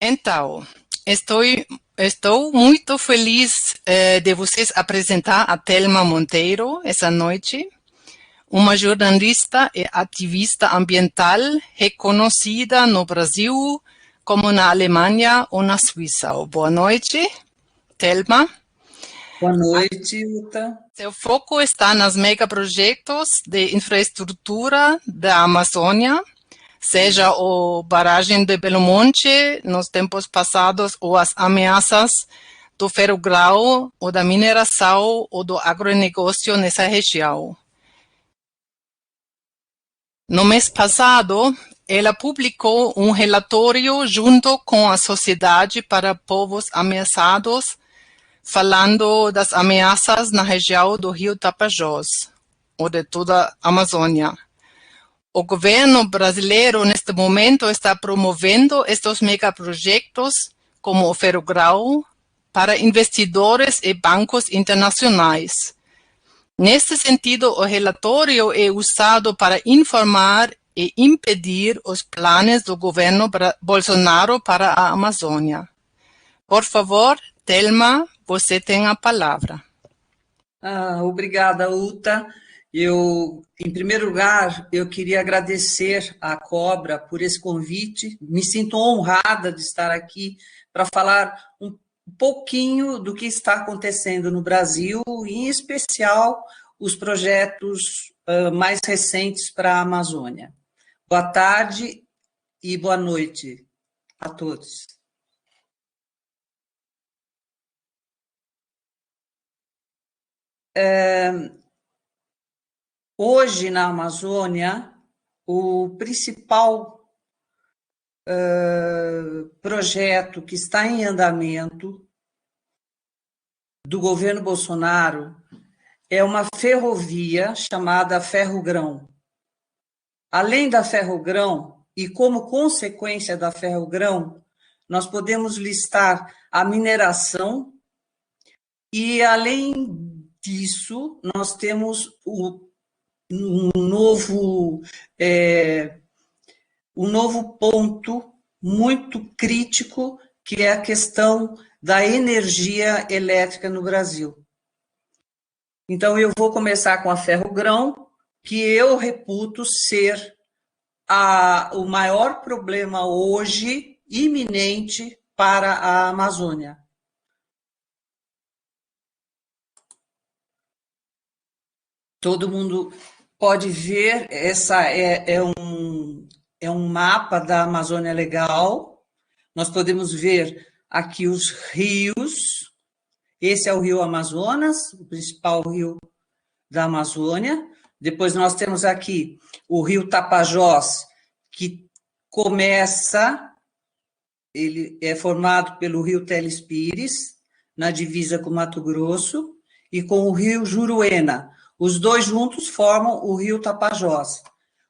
Então, estou, estou muito feliz de vocês apresentar a Thelma Monteiro essa noite, uma jornalista e ativista ambiental reconhecida no Brasil, como na Alemanha ou na Suíça. Boa noite, Thelma. Boa noite, Uta. Seu foco está nos megaprojetos de infraestrutura da Amazônia, seja a barragem de Belo Monte nos tempos passados ou as ameaças do ferro-grau ou da mineração ou do agronegócio nessa região. No mês passado, ela publicou um relatório junto com a Sociedade para Povos Ameaçados, falando das ameaças na região do Rio Tapajós, ou de toda a Amazônia. O governo brasileiro, neste momento, está promovendo estes megaprojetos, como o ferro-grau, para investidores e bancos internacionais. Neste sentido, o relatório é usado para informar e impedir os planos do governo Bolsonaro para a Amazônia. Por favor, Thelma, você tem a palavra. Obrigada, Uta. Em primeiro lugar, eu queria agradecer à Cobra por esse convite. Me sinto honrada de estar aqui para falar um pouquinho do que está acontecendo no Brasil, em especial os projetos mais recentes para a Amazônia. Boa tarde e boa noite a todos. Hoje, na Amazônia, o principal projeto que está em andamento do governo Bolsonaro é uma ferrovia chamada Ferrogrão. Além da Ferrogrão, e como consequência da Ferrogrão, nós podemos listar a mineração e, além disso, nós temos um novo ponto muito crítico, que é a questão da energia elétrica no Brasil. Então, eu vou começar com a Ferrogrão, que eu reputo ser o maior problema hoje, iminente, para a Amazônia. Todo mundo pode ver, essa é um mapa da Amazônia Legal. Nós podemos ver aqui os rios. Esse é o Rio Amazonas, o principal rio da Amazônia. Depois nós temos aqui o Rio Tapajós, que começa, ele é formado pelo Rio Telespires, na divisa com Mato Grosso, e com o Rio Juruena. Os dois juntos formam o Rio Tapajós.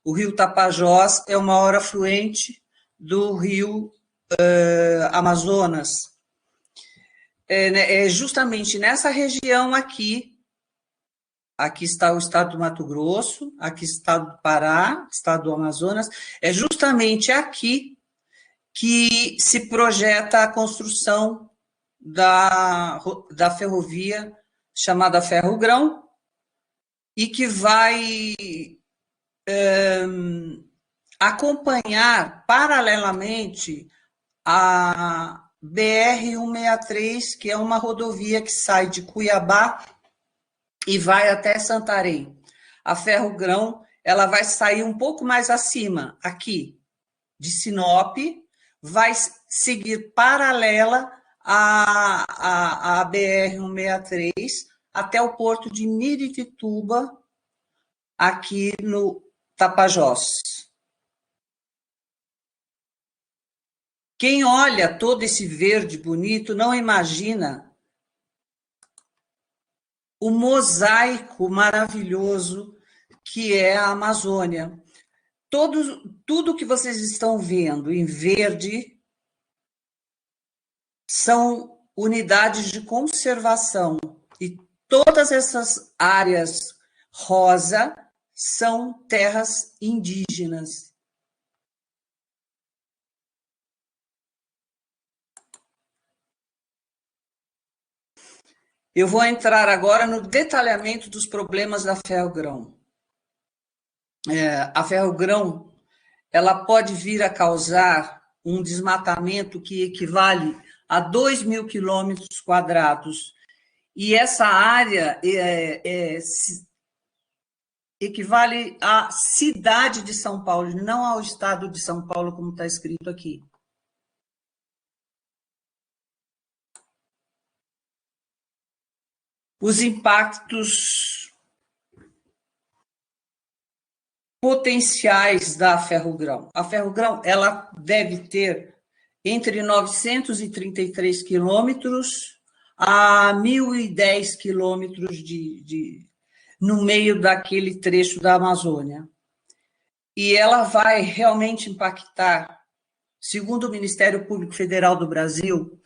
O Rio Tapajós é o maior afluente do Rio Amazonas. É justamente nessa região aqui está o estado do Mato Grosso, aqui está o estado do Pará, estado do Amazonas, é justamente aqui que se projeta a construção da ferrovia chamada Ferrogrão, e que vai acompanhar paralelamente a BR-163, que é uma rodovia que sai de Cuiabá e vai até Santarém. A Ferrogrão, ela vai sair um pouco mais acima, aqui, de Sinop, vai seguir paralela à BR-163 até o porto de Miritituba, aqui no Tapajós. Quem olha todo esse verde bonito não imagina o mosaico maravilhoso que é a Amazônia. Tudo que vocês estão vendo em verde são unidades de conservação, e todas essas áreas rosa são terras indígenas. Eu vou entrar agora no detalhamento dos problemas da ferrogrão. A ferrogrão, ela pode vir a causar um desmatamento que equivale a 2.000 quilômetros quadrados. E essa área equivale à cidade de São Paulo, não ao estado de São Paulo, como está escrito aqui. Os impactos potenciais da ferrogrão. A ferrogrão, ela deve ter entre 933 quilômetros a 1.010 quilômetros no meio daquele trecho da Amazônia. E ela vai realmente impactar, segundo o Ministério Público Federal do Brasil,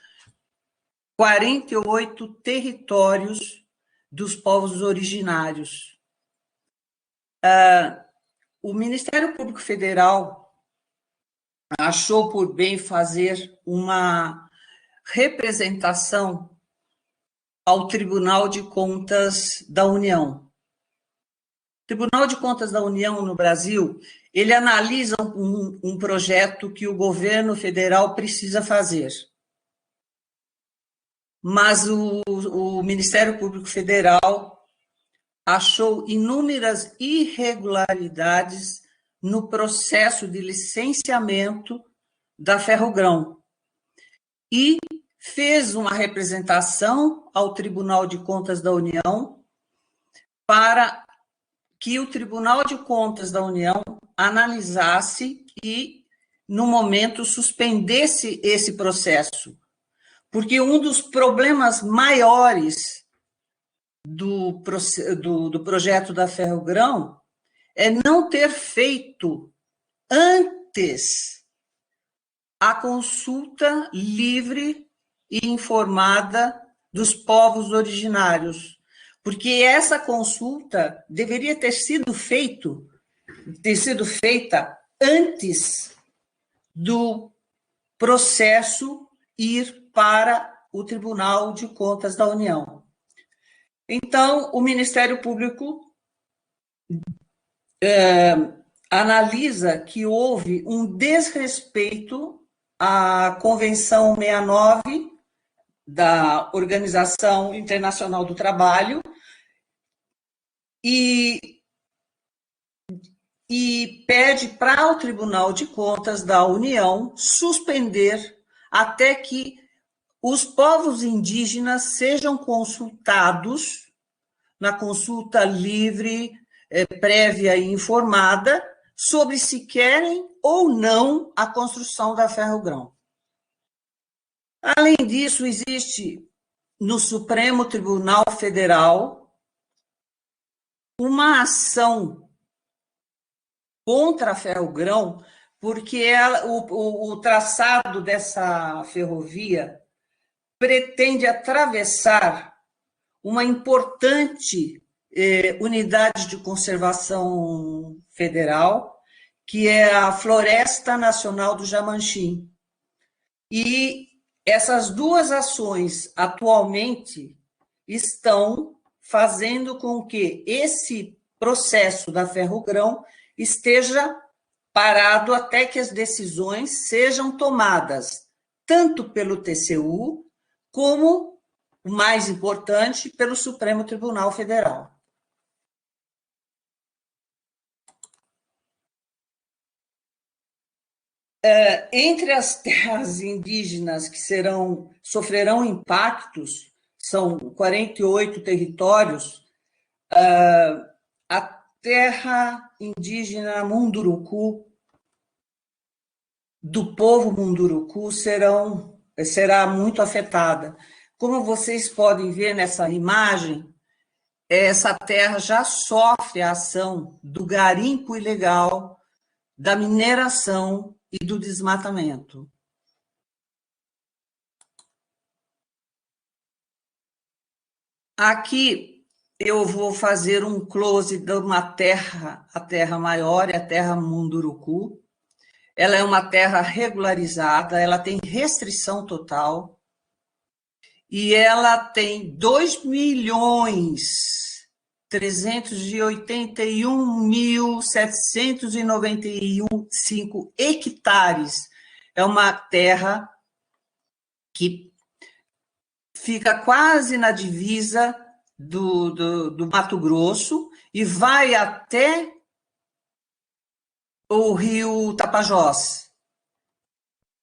48 territórios dos povos originários. O Ministério Público Federal achou por bem fazer uma representação ao Tribunal de Contas da União. O Tribunal de Contas da União no Brasil, ele analisa um projeto que o governo federal precisa fazer. Mas o Ministério Público Federal achou inúmeras irregularidades no processo de licenciamento da ferrogrão e fez uma representação ao Tribunal de Contas da União para que o Tribunal de Contas da União analisasse e, no momento, suspendesse esse processo. Porque um dos problemas maiores do projeto da ferrogrão é não ter feito antes a consulta livre e informada dos povos originários, porque essa consulta deveria ter sido feita antes do processo ir para o Tribunal de Contas da União. Então, o Ministério Público analisa que houve um desrespeito à Convenção 69 da Organização Internacional do Trabalho e pede para o Tribunal de Contas da União suspender até que os povos indígenas sejam consultados na consulta livre, prévia e informada sobre se querem ou não a construção da ferrogrão. Além disso, existe no Supremo Tribunal Federal uma ação contra a ferrogrão, porque o traçado dessa ferrovia pretende atravessar uma importante unidade de conservação federal, que é a Floresta Nacional do Jamanchim. E essas duas ações, atualmente, estão fazendo com que esse processo da ferrogrão esteja parado até que as decisões sejam tomadas, tanto pelo TCU, como, o mais importante, pelo Supremo Tribunal Federal. Entre as terras indígenas que sofrerão impactos, são 48 territórios, a terra indígena Munduruku, do povo Munduruku, será muito afetada. Como vocês podem ver nessa imagem, essa terra já sofre a ação do garimpo ilegal, da mineração e do desmatamento. Aqui eu vou fazer um close de uma terra, a terra maior é a terra Munduruku. Ela é uma terra regularizada, ela tem restrição total e ela tem 2.381.795 hectares. É uma terra que fica quase na divisa do Mato Grosso e vai até o rio Tapajós.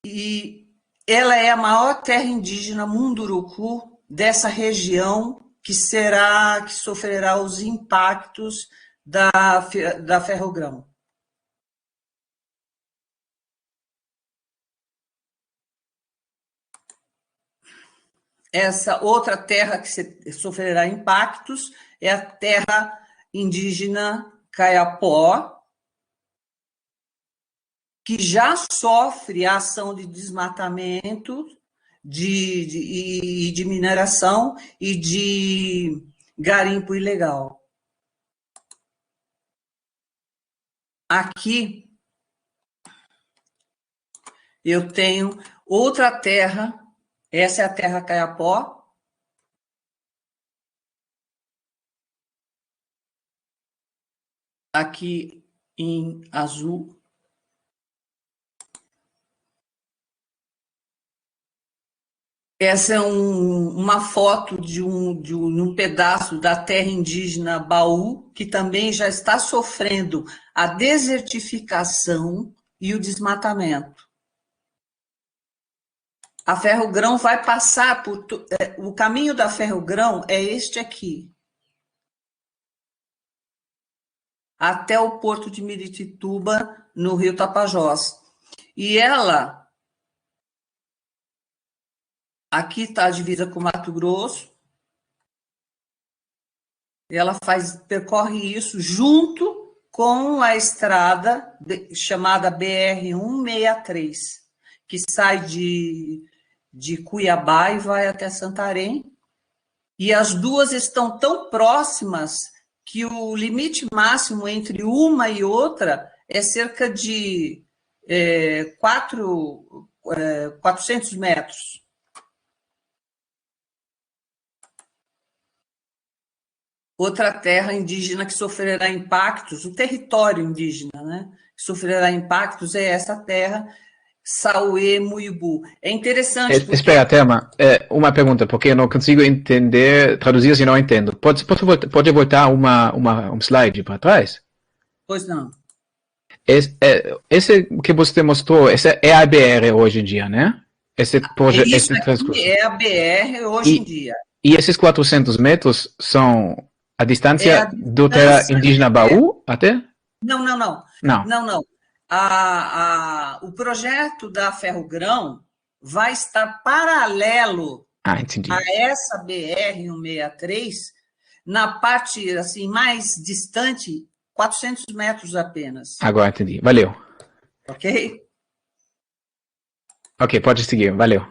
E ela é a maior terra indígena Munduruku dessa região que sofrerá os impactos da Ferrogrão. Essa outra terra que sofrerá impactos é a terra indígena Caiapó, que já sofre a ação de desmatamento, de mineração e de garimpo ilegal. Aqui eu tenho outra terra, essa é a terra Caiapó. Aqui em azul. Essa é uma foto de um pedaço da terra indígena Baú, que também já está sofrendo a desertificação e o desmatamento. A Ferrogrão vai passar por... O caminho da Ferrogrão é este aqui, até o porto de Miritituba, no rio Tapajós. E ela... Aqui está a divisa com o Mato Grosso. Ela percorre isso junto com a estrada chamada BR-163, que sai de Cuiabá e vai até Santarém. E as duas estão tão próximas que o limite máximo entre uma e outra é cerca de 400 metros. Outra terra indígena que sofrerá impactos, o território indígena, né, que sofrerá impactos é essa terra, Sauê-Muibu. É interessante porque... Espera, Thelma, uma pergunta, porque eu não consigo entender, traduzir se não entendo. Pode voltar um slide para trás? Pois não. Esse que você mostrou, esse é a BR hoje em dia, né? Esse projeto, Isso aqui é a BR hoje em dia. E esses 400 metros são a distância do terra indígena Baú até? Não. O projeto da Ferrogrão vai estar paralelo a essa BR-163, na parte assim, mais distante, 400 metros apenas. Agora entendi, valeu. Ok? Ok, pode seguir, valeu.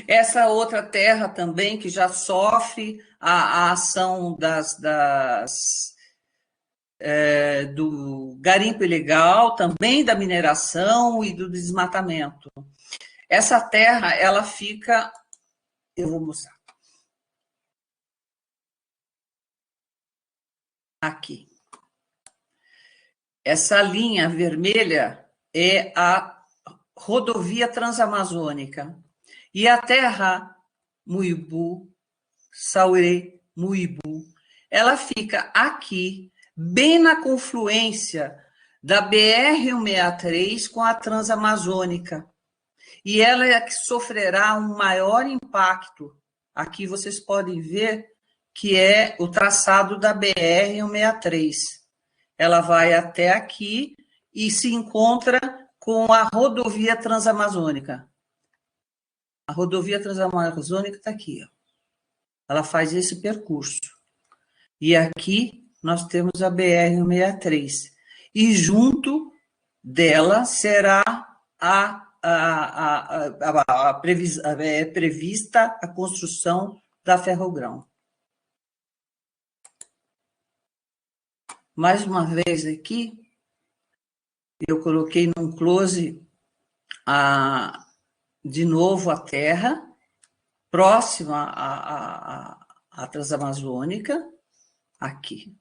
Essa outra terra também que já sofre a ação do garimpo ilegal, também da mineração e do desmatamento. Essa terra, ela fica... Eu vou mostrar. Aqui. Essa linha vermelha é a rodovia transamazônica. E a terra Muibu, Sauê-Muibu, ela fica aqui, bem na confluência da BR-163 com a Transamazônica. E ela é a que sofrerá um maior impacto. Aqui vocês podem ver que é o traçado da BR-163. Ela vai até aqui e se encontra com a rodovia Transamazônica. A rodovia Transamazônica está aqui, ó. Ela faz esse percurso. E aqui nós temos a BR-163. E junto dela será prevista a construção da Ferrogrão. Mais uma vez aqui, eu coloquei num close de novo a terra, próxima à Transamazônica, aqui.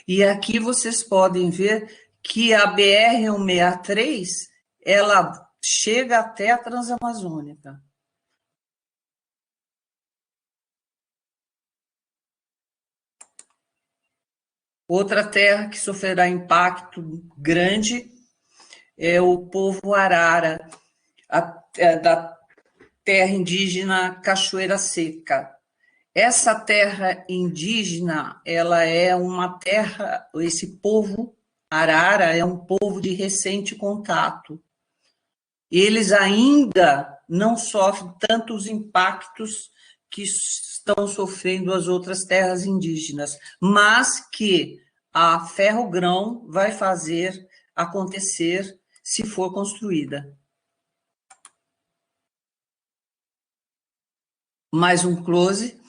E aqui vocês podem ver que a BR-163, ela chega até a Transamazônica. Outra terra que sofrerá impacto grande é o povo Arara, da terra indígena Cachoeira Seca. Essa terra indígena, ela é uma terra, esse povo Arara é um povo de recente contato. Eles ainda não sofrem tantos impactos que estão sofrendo as outras terras indígenas, mas que a Ferrogrão vai fazer acontecer se for construída. Mais um close.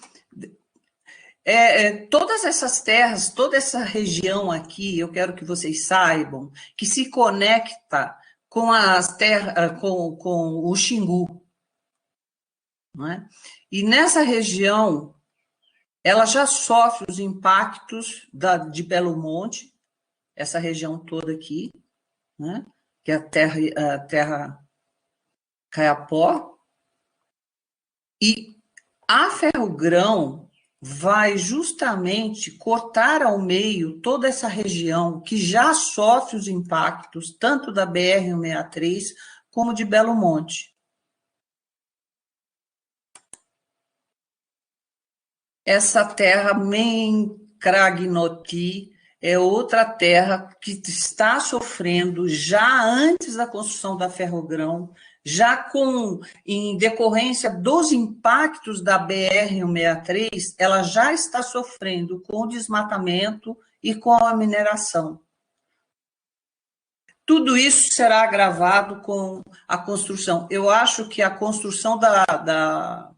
Todas essas terras, toda essa região aqui, eu quero que vocês saibam que se conecta com as terras, com o Xingu, não é? E nessa região, ela já sofre os impactos de Belo Monte, essa região toda aqui, né? Que é a terra Caiapó, e a Ferrogrão vai justamente cortar ao meio toda essa região que já sofre os impactos tanto da BR-163 como de Belo Monte. Essa terra Mencragnoti é outra terra que está sofrendo já antes da construção da Ferrogrão, já em decorrência dos impactos da BR-163, ela já está sofrendo com o desmatamento e com a mineração. Tudo isso será agravado com a construção. Eu acho que a construção da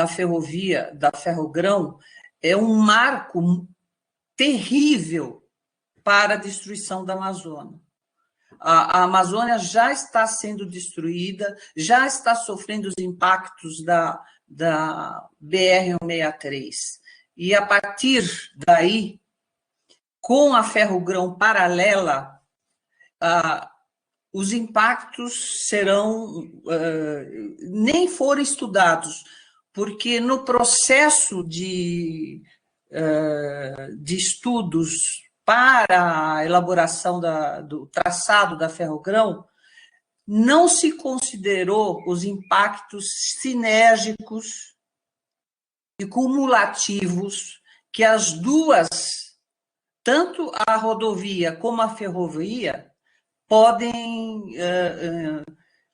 ferrovia, da Ferrogrão, é um marco terrível para a destruição da Amazônia. A Amazônia já está sendo destruída, já está sofrendo os impactos da BR-163. E a partir daí, com a Ferrogrão paralela, os impactos nem foram estudados, porque no processo de estudos para a elaboração do traçado da Ferrogrão, não se considerou os impactos sinérgicos e cumulativos que as duas, tanto a rodovia como a ferrovia, podem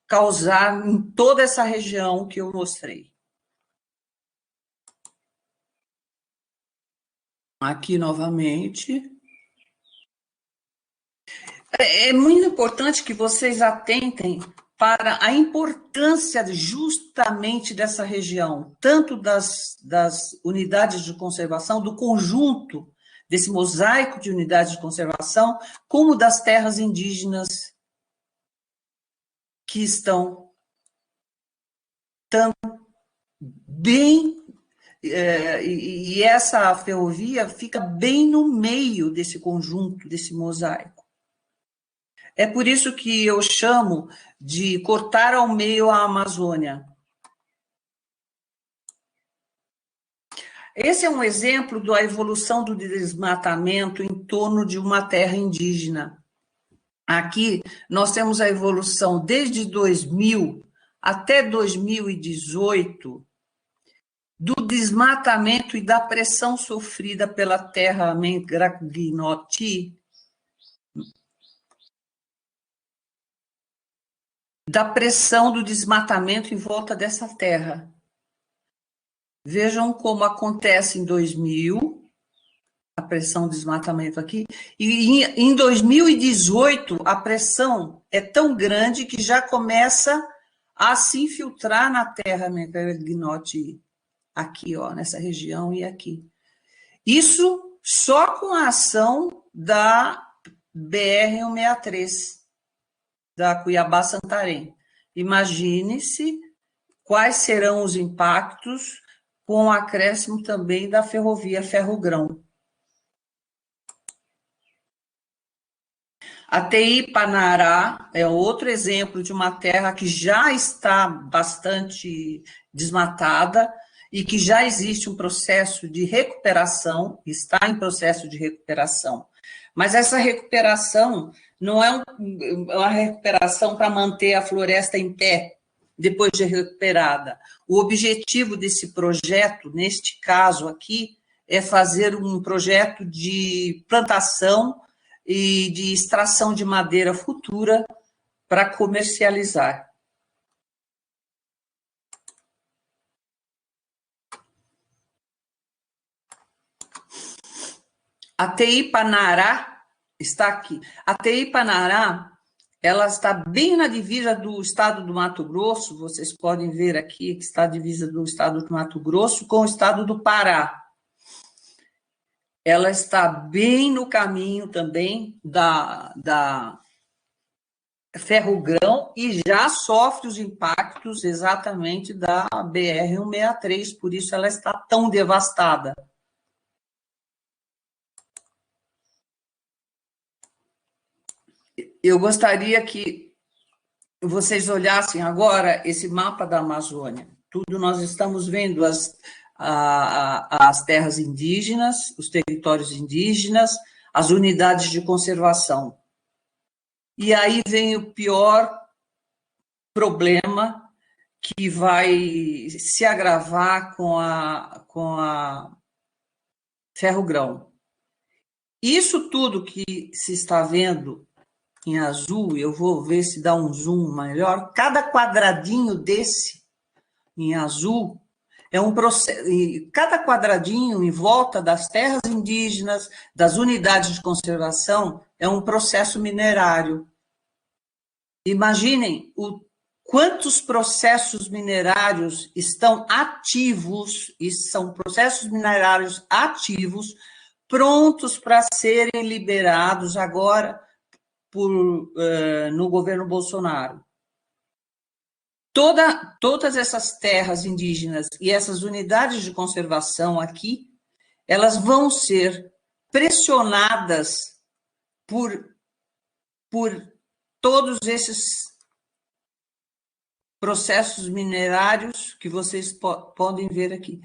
causar em toda essa região que eu mostrei. Aqui novamente. É muito importante que vocês atentem para a importância justamente dessa região, tanto das unidades de conservação, do conjunto desse mosaico de unidades de conservação, como das terras indígenas que estão tão bem... e essa ferrovia fica bem no meio desse conjunto, desse mosaico. É por isso que eu chamo de cortar ao meio a Amazônia. Esse é um exemplo da evolução do desmatamento em torno de uma terra indígena. Aqui nós temos a evolução desde 2000 até 2018 do desmatamento e da pressão sofrida pela terra Mencragnoti, da pressão do desmatamento em volta dessa terra. Vejam como acontece em 2000, a pressão do desmatamento aqui, e em 2018 a pressão é tão grande que já começa a se infiltrar na terra Mencragnoti, aqui, ó, nessa região e aqui. Isso só com a ação da BR-163, da Cuiabá-Santarém. Imagine-se quais serão os impactos com o acréscimo também da ferrovia Ferrogrão. A TI Panará é outro exemplo de uma terra que já está bastante desmatada e que já existe um processo de recuperação, está em processo de recuperação. Mas essa recuperação não é uma recuperação para manter a floresta em pé, depois de recuperada. O objetivo desse projeto, neste caso aqui, é fazer um projeto de plantação e de extração de madeira futura para comercializar. A TI Panará está aqui. A TI Panará, ela está bem na divisa do estado do Mato Grosso, vocês podem ver aqui que está a divisa do estado do Mato Grosso com o estado do Pará. Ela está bem no caminho também da Ferrogrão e já sofre os impactos exatamente da BR-163, por isso ela está tão devastada. Eu gostaria que vocês olhassem agora esse mapa da Amazônia. Tudo nós estamos vendo as terras indígenas, os territórios indígenas, as unidades de conservação. E aí vem o pior problema que vai se agravar com a Ferrogrão. Isso tudo que se está vendo em azul, eu vou ver se dá um zoom melhor, cada quadradinho desse em azul é um processo, e cada quadradinho em volta das terras indígenas, das unidades de conservação, é um processo minerário. Imaginem quantos processos minerários estão ativos, e são processos minerários ativos, prontos para serem liberados agora no governo Bolsonaro. Todas essas terras indígenas e essas unidades de conservação aqui, elas vão ser pressionadas por todos esses processos minerários que vocês podem ver aqui.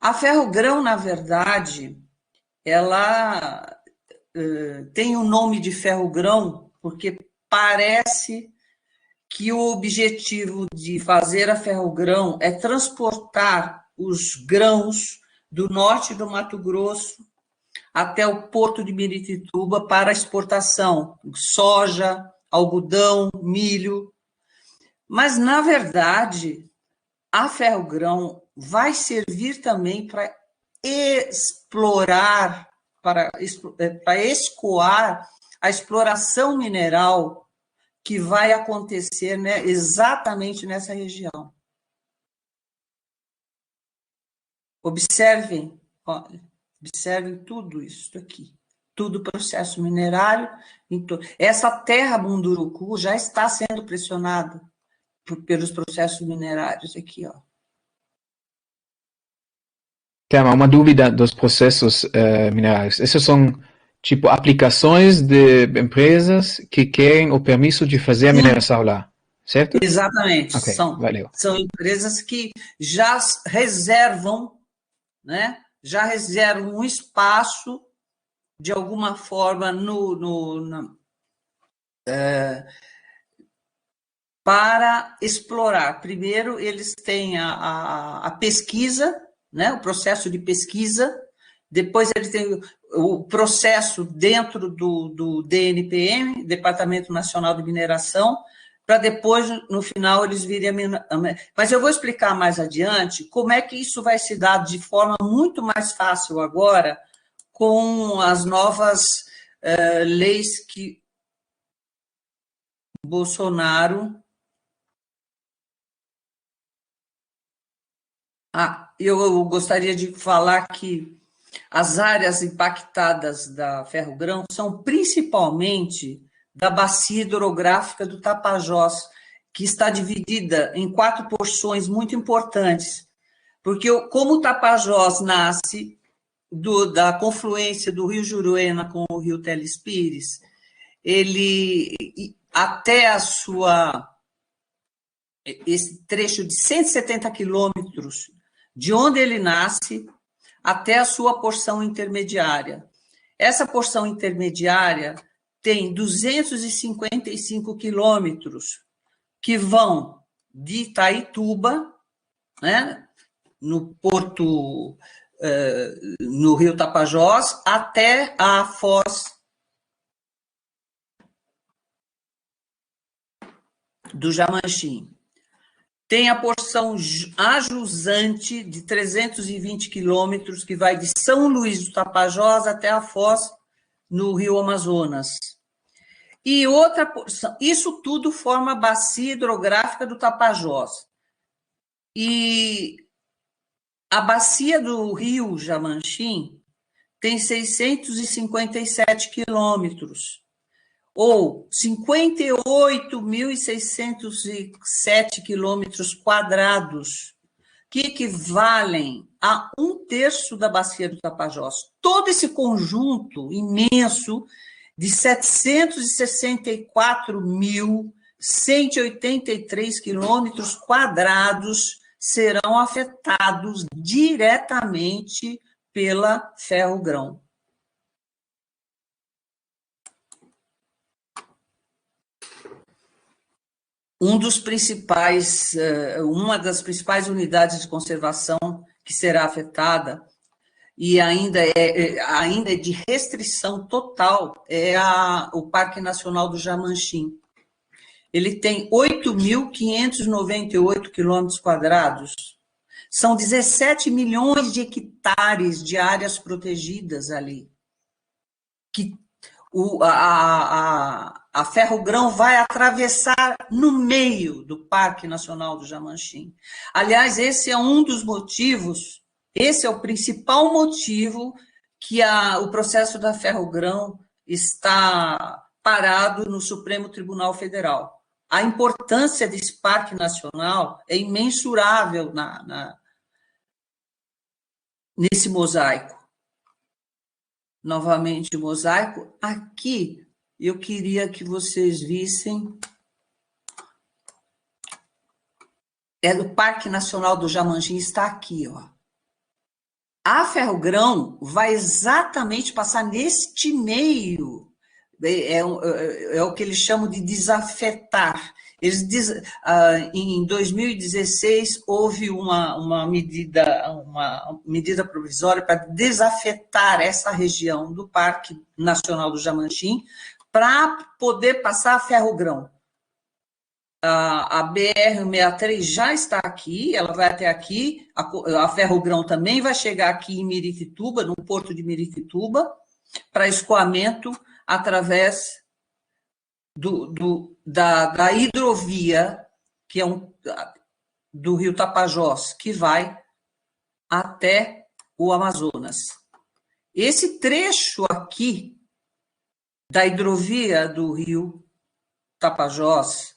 A Ferrogrão, na verdade, ela tem o nome de Ferrogrão porque parece que o objetivo de fazer a Ferrogrão é transportar os grãos do norte do Mato Grosso até o porto de Miritituba para exportação, soja, algodão, milho. Mas, na verdade, a Ferrogrão vai servir também para explorar, para escoar a exploração mineral que vai acontecer, né, exatamente nessa região. Observem, observem tudo isso aqui, tudo processo minerário. Essa terra Munduruku já está sendo pressionada pelos processos minerários aqui, ó. Tem uma dúvida dos processos minerários. Essas são, tipo, aplicações de empresas que querem o permisso de fazer a mineração lá, certo? Exatamente. Okay, são empresas que já reservam, né? Já reservam um espaço, de alguma forma, para explorar. Primeiro, eles têm a pesquisa, né, o processo de pesquisa, depois ele tem o processo dentro do DNPM, Departamento Nacional de Mineração, para depois, no final, eles virem Mas eu vou explicar mais adiante como é que isso vai se dar de forma muito mais fácil agora com as novas leis que Bolsonaro... eu gostaria de falar que as áreas impactadas da Ferrogrão são principalmente da bacia hidrográfica do Tapajós. que está dividida em 4 porções muito importantes, porque como o Tapajós nasce da confluência do Rio Juruena com o Rio Telespires, ele, até esse trecho de 170 quilômetros, de onde ele nasce, até a sua porção intermediária. Essa porção intermediária tem 255 quilômetros, que vão de Itaituba, né, no porto, no Rio Tapajós, até a foz do Jamanchim. Tem a porção ajusante de 320 quilômetros, que vai de São Luís do Tapajós até a foz no Rio Amazonas. E outra porção, isso tudo forma a bacia hidrográfica do Tapajós. E a bacia do Rio Jamanchim tem 657 quilômetros, ou 58.607 quilômetros quadrados, que equivalem a 1/3 da bacia do Tapajós. Todo esse conjunto imenso de 764.183 quilômetros quadrados serão afetados diretamente pela ferrogrão. Uma das principais unidades de conservação que será afetada e ainda é de restrição total é o Parque Nacional do Jamanchim. Ele tem 8.598 quilômetros quadrados. São 17 milhões de hectares de áreas protegidas ali. Que a ferrogrão vai atravessar no meio do Parque Nacional do Jamanchim. Aliás, esse é um dos motivos, esse é o principal motivo que o processo da ferrogrão está parado no Supremo Tribunal Federal. A importância desse Parque Nacional é imensurável nesse mosaico. Novamente o mosaico. Aqui eu queria que vocês vissem. O Parque Nacional do Jamanchim está aqui, ó. A ferrogrão vai exatamente passar neste meio. É o que eles chamam de desafetar. Em 2016, houve uma medida provisória para desafetar essa região do Parque Nacional do Jamanchim para poder passar a ferrogrão. A BR-163 já está aqui, ela vai até aqui, a ferrogrão também vai chegar aqui em Miritituba, no porto de Miritituba, para escoamento através da hidrovia, que é do Rio Tapajós, que vai até o Amazonas. Esse trecho aqui da hidrovia do Rio Tapajós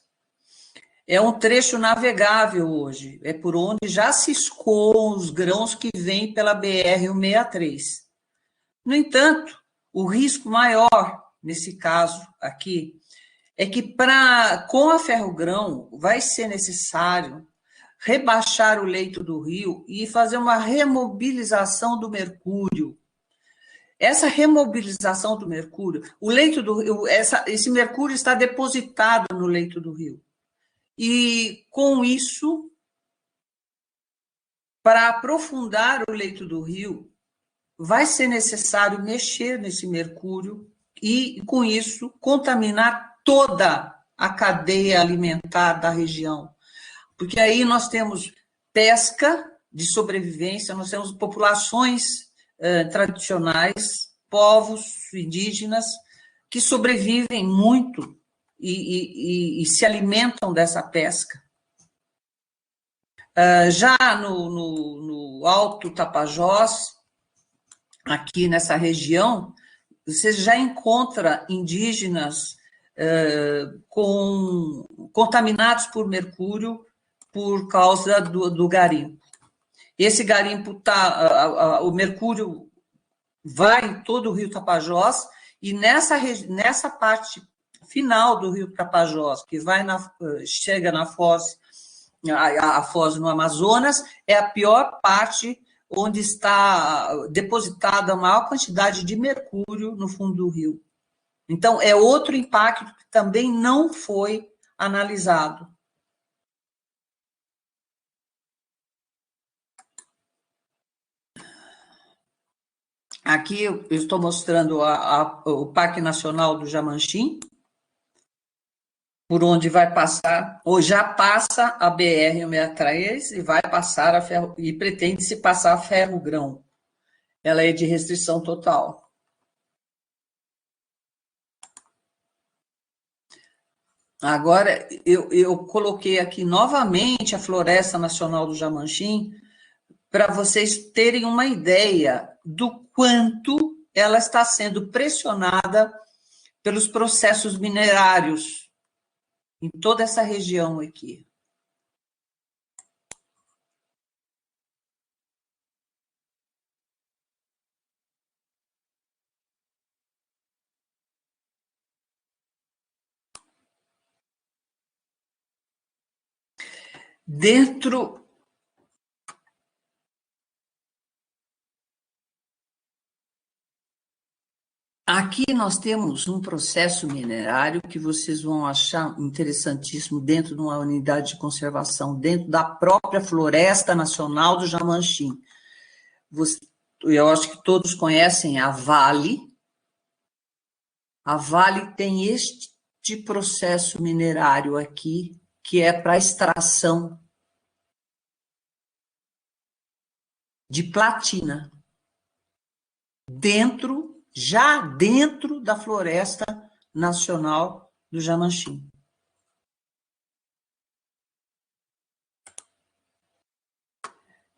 é um trecho navegável hoje, é por onde já se escoam os grãos que vêm pela BR-163. No entanto, o risco maior, nesse caso aqui, é que com a ferrogrão vai ser necessário rebaixar o leito do rio e fazer uma remobilização do mercúrio. Essa remobilização do mercúrio, o leito do rio, esse mercúrio está depositado no leito do rio. E, com isso, para aprofundar o leito do rio, vai ser necessário mexer nesse mercúrio e, com isso, contaminar toda a cadeia alimentar da região. Porque aí nós temos pesca de sobrevivência, nós temos populações tradicionais, povos indígenas, que sobrevivem muito e se alimentam dessa pesca. Já no Alto Tapajós, aqui nessa região, você já encontra indígenas contaminados por mercúrio por causa do garimpo. Esse garimpo o mercúrio vai em todo o rio Tapajós, e nessa parte final do rio Tapajós, que chega na foz, a foz no Amazonas, é a pior parte, onde está depositada a maior quantidade de mercúrio no fundo do rio. Então, é outro impacto que também não foi analisado. Aqui eu estou mostrando o Parque Nacional do Jamanchim, por onde vai passar, ou já passa a BR-163 e vai passar e pretende-se passar a ferro-grão. Ela é de restrição total. Agora, eu coloquei aqui novamente a Floresta Nacional do Jamanchim, para vocês terem uma ideia do quanto ela está sendo pressionada pelos processos minerários em toda essa região aqui. Aqui nós temos um processo minerário que vocês vão achar interessantíssimo dentro de uma unidade de conservação, dentro da própria Floresta Nacional do Jamanchim. Eu acho que todos conhecem a Vale. A Vale tem este processo minerário aqui, que é para extração de platina, já dentro da Floresta Nacional do Jamanchim.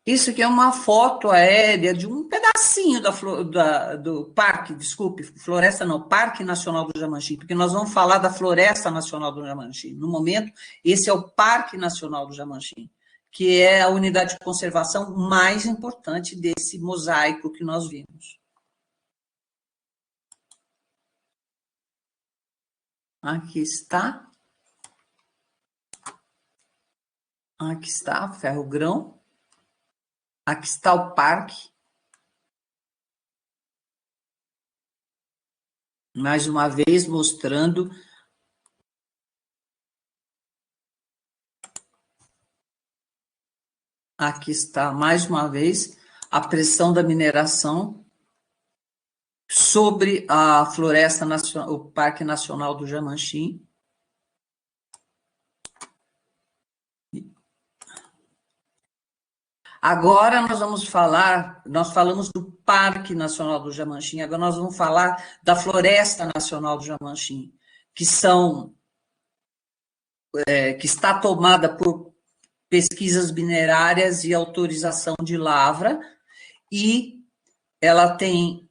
Isso aqui é uma foto aérea de um pedacinho do parque, desculpe, Floresta não, Parque Nacional do Jamanchim, porque nós vamos falar da Floresta Nacional do Jamanchim. No momento, esse é o Parque Nacional do Jamanchim, que é a unidade de conservação mais importante desse mosaico que nós vimos. Aqui está. Aqui está, ferro-grão. Aqui está o parque. Mais uma vez mostrando aqui está, mais uma vez, a pressão da mineração sobre a Floresta Nacional, o Parque Nacional do Jamanchim. Agora nós falamos do Parque Nacional do Jamanchim, agora nós vamos falar da Floresta Nacional do Jamanchim, que está tomada por pesquisas minerárias e autorização de lavra, e ela tem,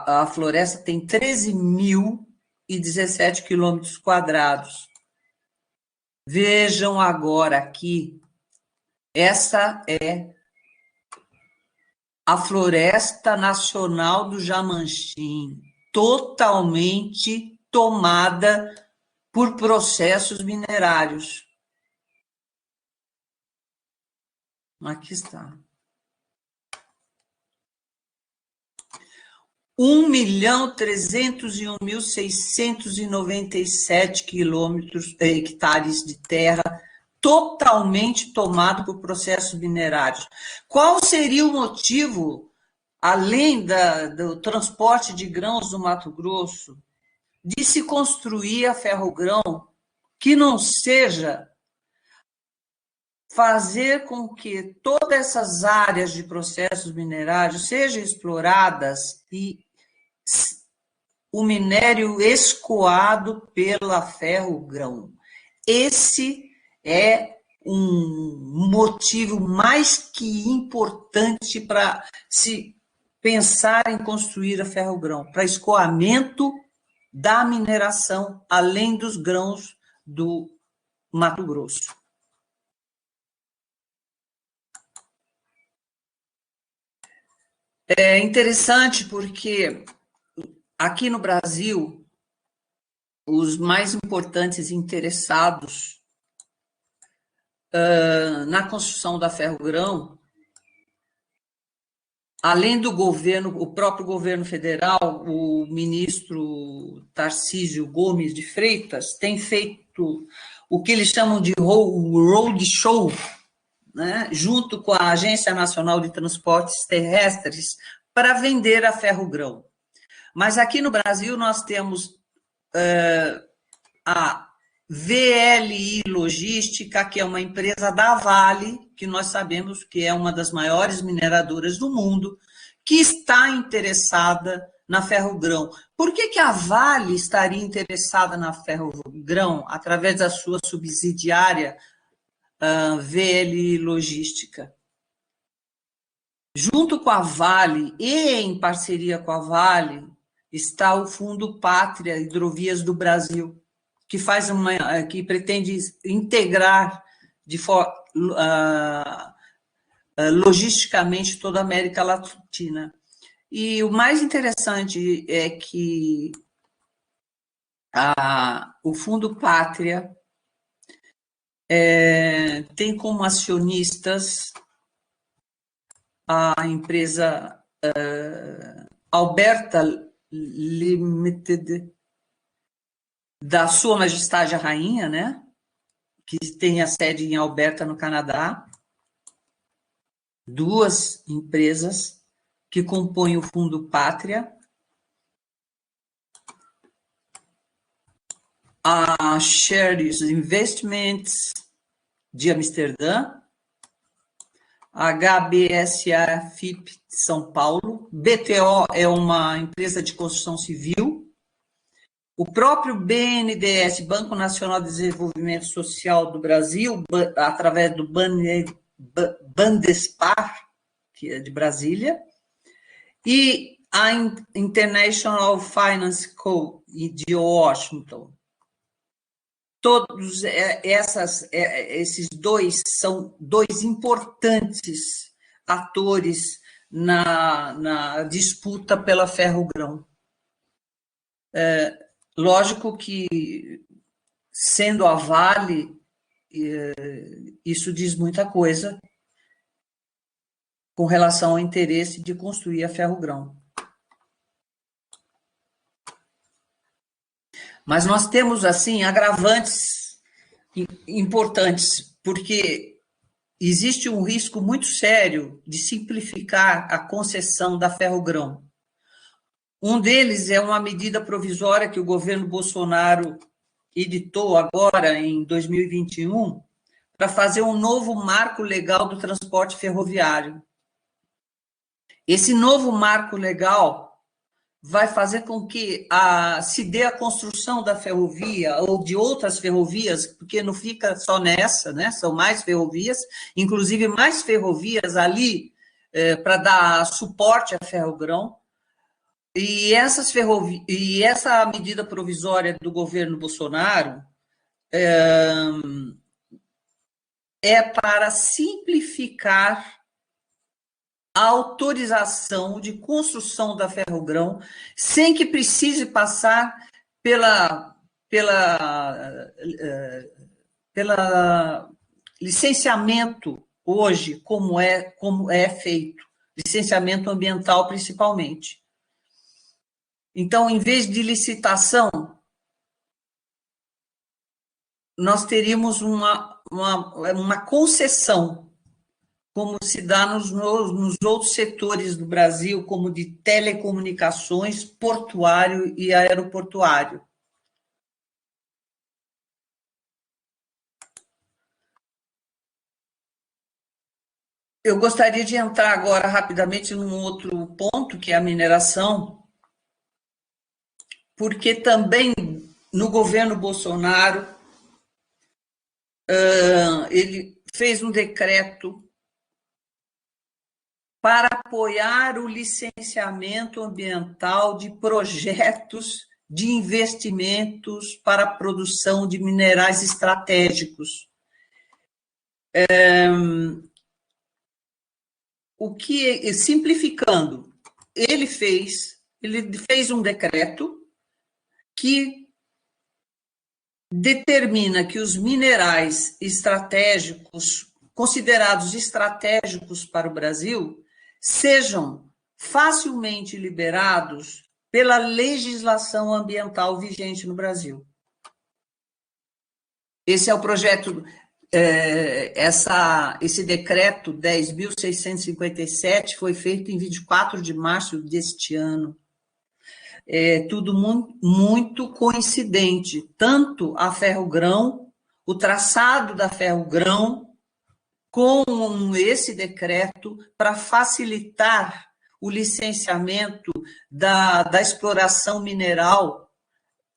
a floresta tem 13.017 quilômetros quadrados. Vejam agora aqui, essa é a Floresta Nacional do Jamanchim, totalmente tomada por processos minerários. Aqui está. 1.301.697 hectares de terra totalmente tomado por processos minerários. Qual seria o motivo, além do transporte de grãos do Mato Grosso, de se construir a ferro-grão, que não seja fazer com que todas essas áreas de processos minerários sejam exploradas e o minério escoado pela ferro-grão? Esse é um motivo mais que importante para se pensar em construir a ferro-grão, para escoamento da mineração, além dos grãos do Mato Grosso. É interessante porque aqui no Brasil, os mais importantes interessados na construção da Ferrogrão, além do governo, o próprio governo federal, o ministro Tarcísio Gomes de Freitas tem feito o que eles chamam de roadshow, né, junto com a Agência Nacional de Transportes Terrestres, para vender a Ferrogrão. Mas aqui no Brasil nós temos a VLI Logística, que é uma empresa da Vale, que nós sabemos que é uma das maiores mineradoras do mundo, que está interessada na Ferrogrão. Por que a Vale estaria interessada na Ferrogrão através da sua subsidiária VLI Logística? Junto com a Vale e em parceria com a Vale está o Fundo Pátria Hidrovias do Brasil, que pretende integrar logisticamente toda a América Latina. E o mais interessante é que o Fundo Pátria tem como acionistas a empresa Alberta Limited, da Sua Majestade a Rainha, né? Que tem a sede em Alberta, no Canadá. Duas empresas que compõem o Fundo Pátria. A Shares Investments de Amsterdã, a HBSA FIP de São Paulo, BTO é uma empresa de construção civil, o próprio BNDES, Banco Nacional de Desenvolvimento Social do Brasil, através do Bandespar, que é de Brasília, e a International Finance Co. de Washington. Todos esses dois são dois importantes atores na disputa pela Ferrogrão. Lógico que, sendo a Vale, isso diz muita coisa com relação ao interesse de construir a Ferrogrão. Mas nós temos, assim, agravantes importantes, porque existe um risco muito sério de simplificar a concessão da Ferrogrão. Um deles é uma medida provisória que o governo Bolsonaro editou agora, em 2021, para fazer um novo marco legal do transporte ferroviário. Esse novo marco legal vai fazer com que se dê a construção da ferrovia ou de outras ferrovias, porque não fica só nessa, né? São mais ferrovias, inclusive mais ferrovias ali para dar suporte à Ferrogrão. E essa medida provisória do governo Bolsonaro é para simplificar a autorização de construção da Ferrogrão, sem que precise passar pela licenciamento hoje, como é feito, licenciamento ambiental principalmente. Então, em vez de licitação, nós teríamos uma concessão, como se dá nos outros setores do Brasil, como de telecomunicações, portuário e aeroportuário. Eu gostaria de entrar agora rapidamente num outro ponto, que é a mineração, porque também no governo Bolsonaro ele fez um decreto para apoiar o licenciamento ambiental de projetos de investimentos para a produção de minerais estratégicos. Simplificando, ele fez um decreto que determina que os minerais estratégicos, considerados estratégicos para o Brasil, sejam facilmente liberados pela legislação ambiental vigente no Brasil. Esse é o projeto, esse decreto 10.657 foi feito em 24 de março deste ano. É tudo muito coincidente, tanto a Ferrogrão, o traçado da Ferrogrão, com esse decreto para facilitar o licenciamento da exploração mineral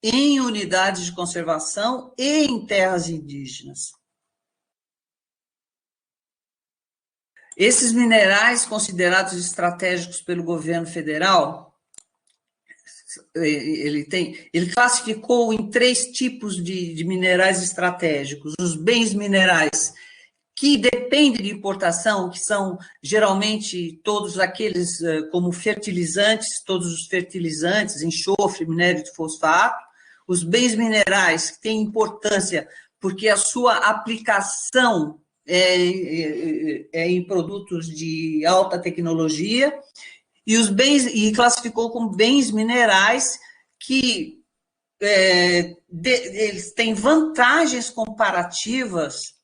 em unidades de conservação e em terras indígenas. Esses minerais considerados estratégicos pelo governo federal, ele classificou em 3 tipos de minerais estratégicos: os bens minerais que dependem de importação, que são geralmente todos aqueles como fertilizantes, todos os fertilizantes, enxofre, minério de fosfato; os bens minerais que têm importância porque a sua aplicação é em produtos de alta tecnologia, e classificou como bens minerais que eles têm vantagens comparativas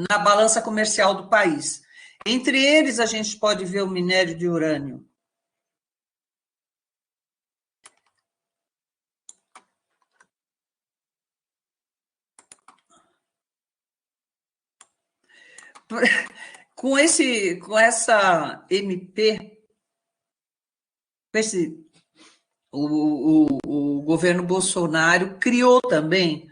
na balança comercial do país. Entre eles, a gente pode ver o minério de urânio. Com essa MP, o governo Bolsonaro criou também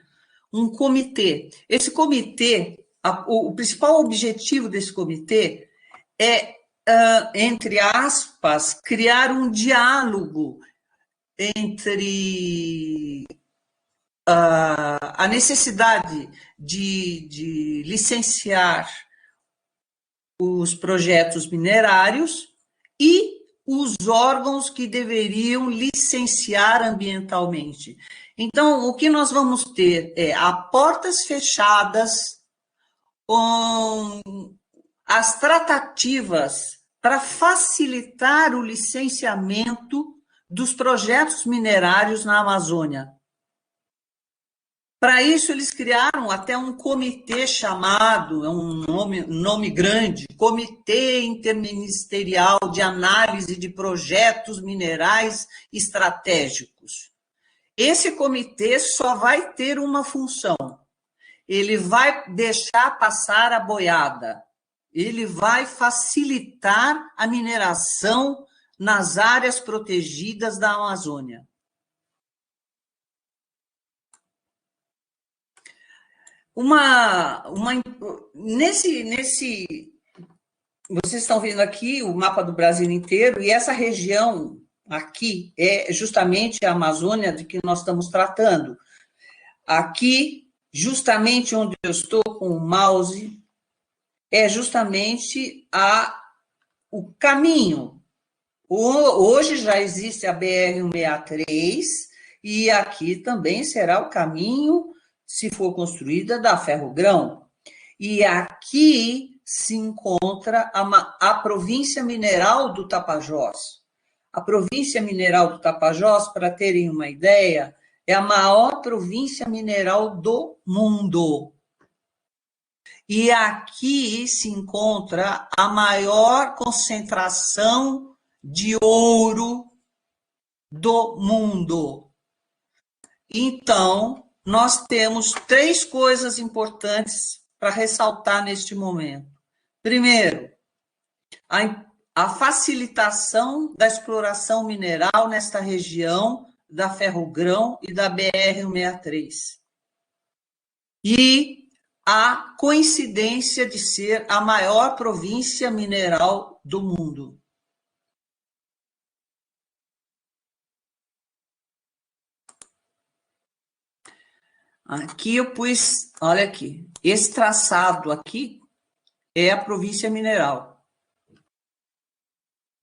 um comitê. Esse comitê, o principal objetivo desse comitê é, entre aspas, criar um diálogo entre a necessidade de licenciar os projetos minerários e os órgãos que deveriam licenciar ambientalmente. Então, o que nós vamos ter é a portas fechadas com as tratativas para facilitar o licenciamento dos projetos minerários na Amazônia. Para isso, eles criaram até um comitê chamado, é um nome grande, Comitê Interministerial de Análise de Projetos Minerais Estratégicos. Esse comitê só vai ter uma função: ele vai deixar passar a boiada, ele vai facilitar a mineração nas áreas protegidas da Amazônia. Vocês estão vendo aqui o mapa do Brasil inteiro, e essa região aqui é justamente a Amazônia de que nós estamos tratando. Aqui, justamente onde eu estou com o mouse, é justamente o caminho. Hoje já existe a BR-163, e aqui também será o caminho, se for construída, da Ferrogrão. E aqui se encontra a província mineral do Tapajós. A província mineral do Tapajós, para terem uma ideia, é a maior província mineral do mundo. E aqui se encontra a maior concentração de ouro do mundo. Então, nós temos 3 coisas importantes para ressaltar neste momento. Primeiro, a facilitação da exploração mineral nesta região da Ferrogrão e da BR-163. E a coincidência de ser a maior província mineral do mundo. Aqui eu pus, olha aqui, esse traçado aqui é a província mineral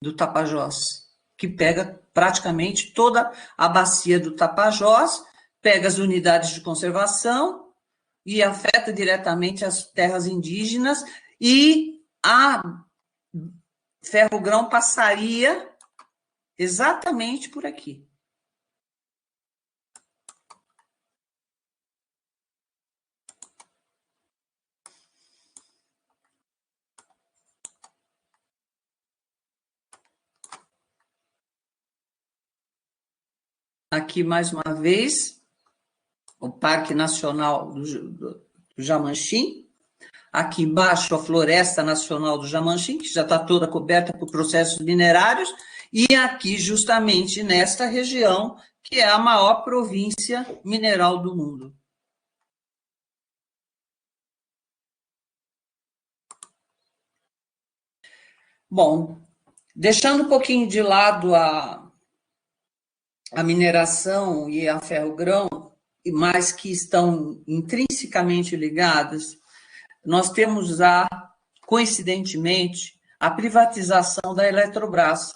do Tapajós, que pega praticamente toda a bacia do Tapajós, pega as unidades de conservação e afeta diretamente as terras indígenas, e a Ferrogrão passaria exatamente por aqui. Aqui, mais uma vez, o Parque Nacional do Jamanchim. Aqui embaixo, a Floresta Nacional do Jamanchim, que já está toda coberta por processos minerários. E aqui, justamente nesta região, que é a maior província mineral do mundo. Bom, deixando um pouquinho de lado a mineração e a ferrogrão, mas que estão intrinsecamente ligadas, nós temos, coincidentemente, a privatização da Eletrobras.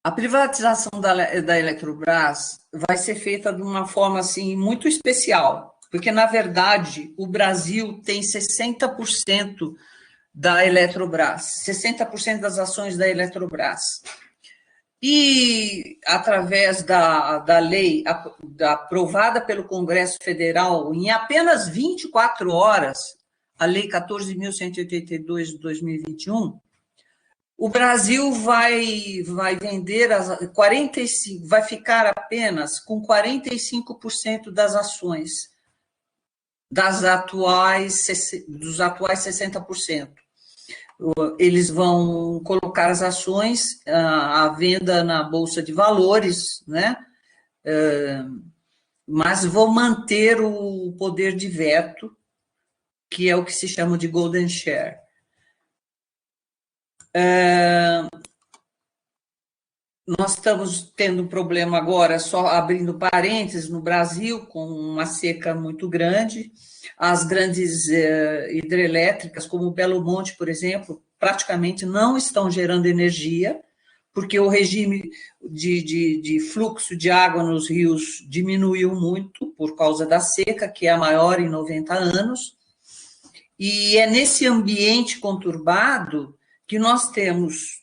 A privatização da Eletrobras vai ser feita de uma forma assim, muito especial, porque, na verdade, o Brasil tem 60% da Eletrobras, 60% das ações da Eletrobras. E, através da lei aprovada pelo Congresso Federal, em apenas 24 horas, a Lei 14.182 de 2021, o Brasil vai vender 45, vai ficar apenas com 45% das ações dos atuais 60%. Eles vão colocar as ações à venda na Bolsa de Valores, né? Mas vão manter o poder de veto, que é o que se chama de Golden Share. Nós estamos tendo um problema agora, só abrindo parênteses, no Brasil, com uma seca muito grande. As grandes hidrelétricas, como o Belo Monte, por exemplo, praticamente não estão gerando energia, porque o regime de fluxo de água nos rios diminuiu muito por causa da seca, que é a maior em 90 anos. E é nesse ambiente conturbado que nós temos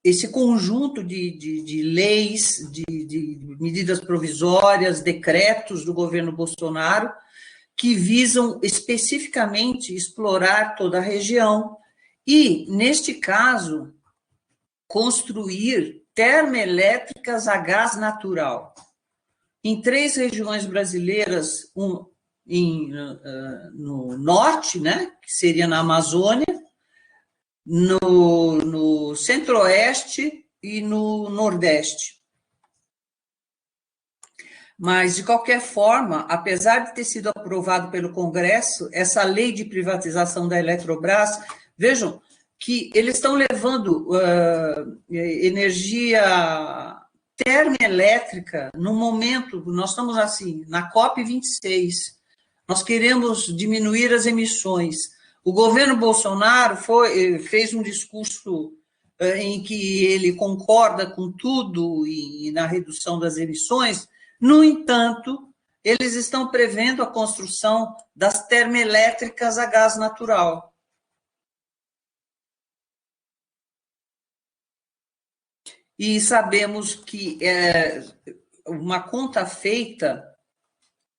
esse conjunto de leis, de medidas provisórias, decretos do governo Bolsonaro, que visam especificamente explorar toda a região e, neste caso, construir termoelétricas a gás natural. Em 3 regiões brasileiras, no norte, né, que seria na Amazônia, no centro-oeste e no nordeste. Mas, de qualquer forma, apesar de ter sido aprovado pelo Congresso, essa lei de privatização da Eletrobras, vejam que eles estão levando energia termoelétrica no momento, nós estamos assim, na COP26, nós queremos diminuir as emissões. O governo Bolsonaro fez um discurso em que ele concorda com tudo e na redução das emissões. No entanto, eles estão prevendo a construção das termoelétricas a gás natural. E sabemos que uma conta feita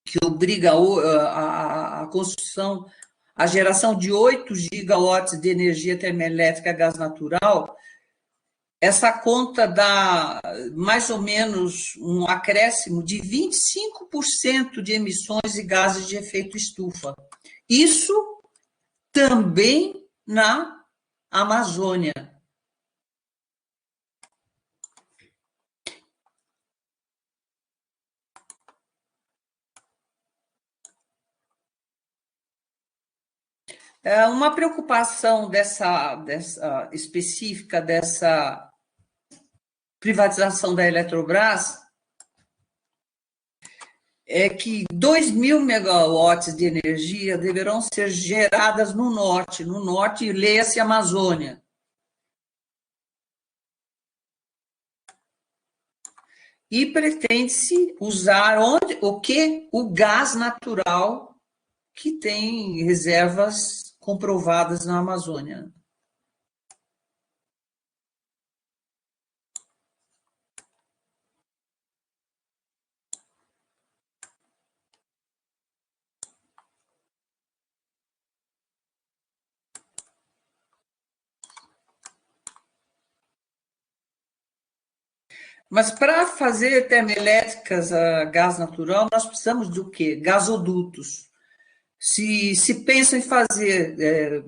que obriga a construção, a geração de 8 gigawatts de energia termoelétrica a gás natural, essa conta dá mais ou menos um acréscimo de 25% de emissões de gases de efeito estufa. Isso também na Amazônia. Uma preocupação específica dessa privatização da Eletrobras é que 2.000 megawatts de energia deverão ser geradas no norte, leia-se Amazônia. E pretende-se usar o gás natural que tem reservas comprovadas na Amazônia. Mas para fazer termoelétricas a gás natural, nós precisamos do quê? Gasodutos. Se pensa em fazer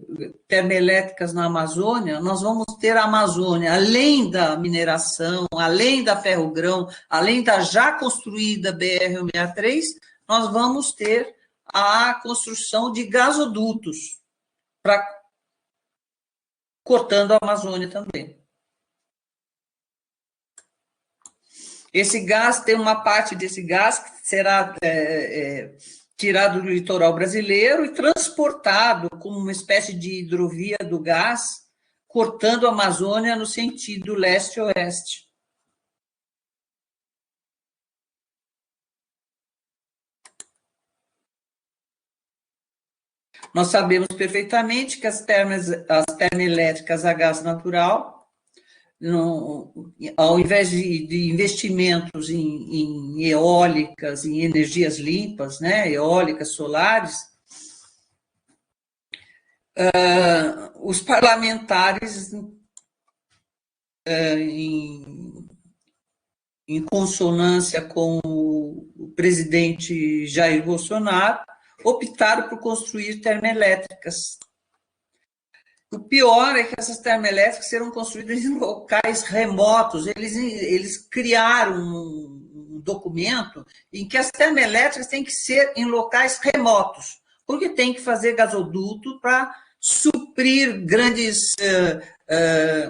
termoelétricas na Amazônia, nós vamos ter a Amazônia, além da mineração, além da ferrogrão, além da já construída BR-163, nós vamos ter a construção de gasodutos, cortando a Amazônia também. Esse gás, tem uma parte desse gás que será tirado do litoral brasileiro e transportado como uma espécie de hidrovia do gás, cortando a Amazônia no sentido leste-oeste. Nós sabemos perfeitamente que as termoelétricas a gás natural, ao invés de investimentos em eólicas, em energias limpas, né, eólicas, solares, os parlamentares, em consonância com o presidente Jair Bolsonaro, optaram por construir termoelétricas. O pior é que essas termoelétricas serão construídas em locais remotos. Eles criaram um documento em que as termoelétricas têm que ser em locais remotos, porque tem que fazer gasoduto para suprir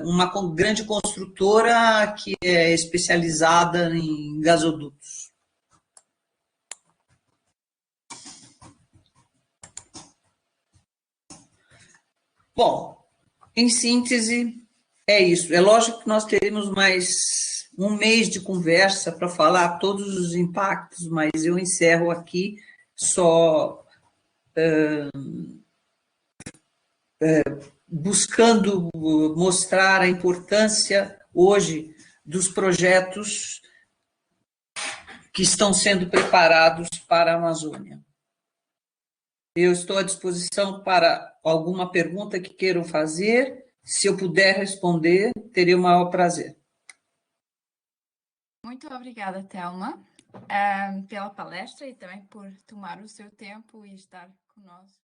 uma grande construtora que é especializada em gasodutos. Bom, em síntese, é isso. É lógico que nós teremos mais um mês de conversa para falar todos os impactos, mas eu encerro aqui só buscando mostrar a importância hoje dos projetos que estão sendo preparados para a Amazônia. Eu estou à disposição para alguma pergunta que queiram fazer. Se eu puder responder, teria o maior prazer. Muito obrigada, Thelma, pela palestra e também por tomar o seu tempo e estar conosco.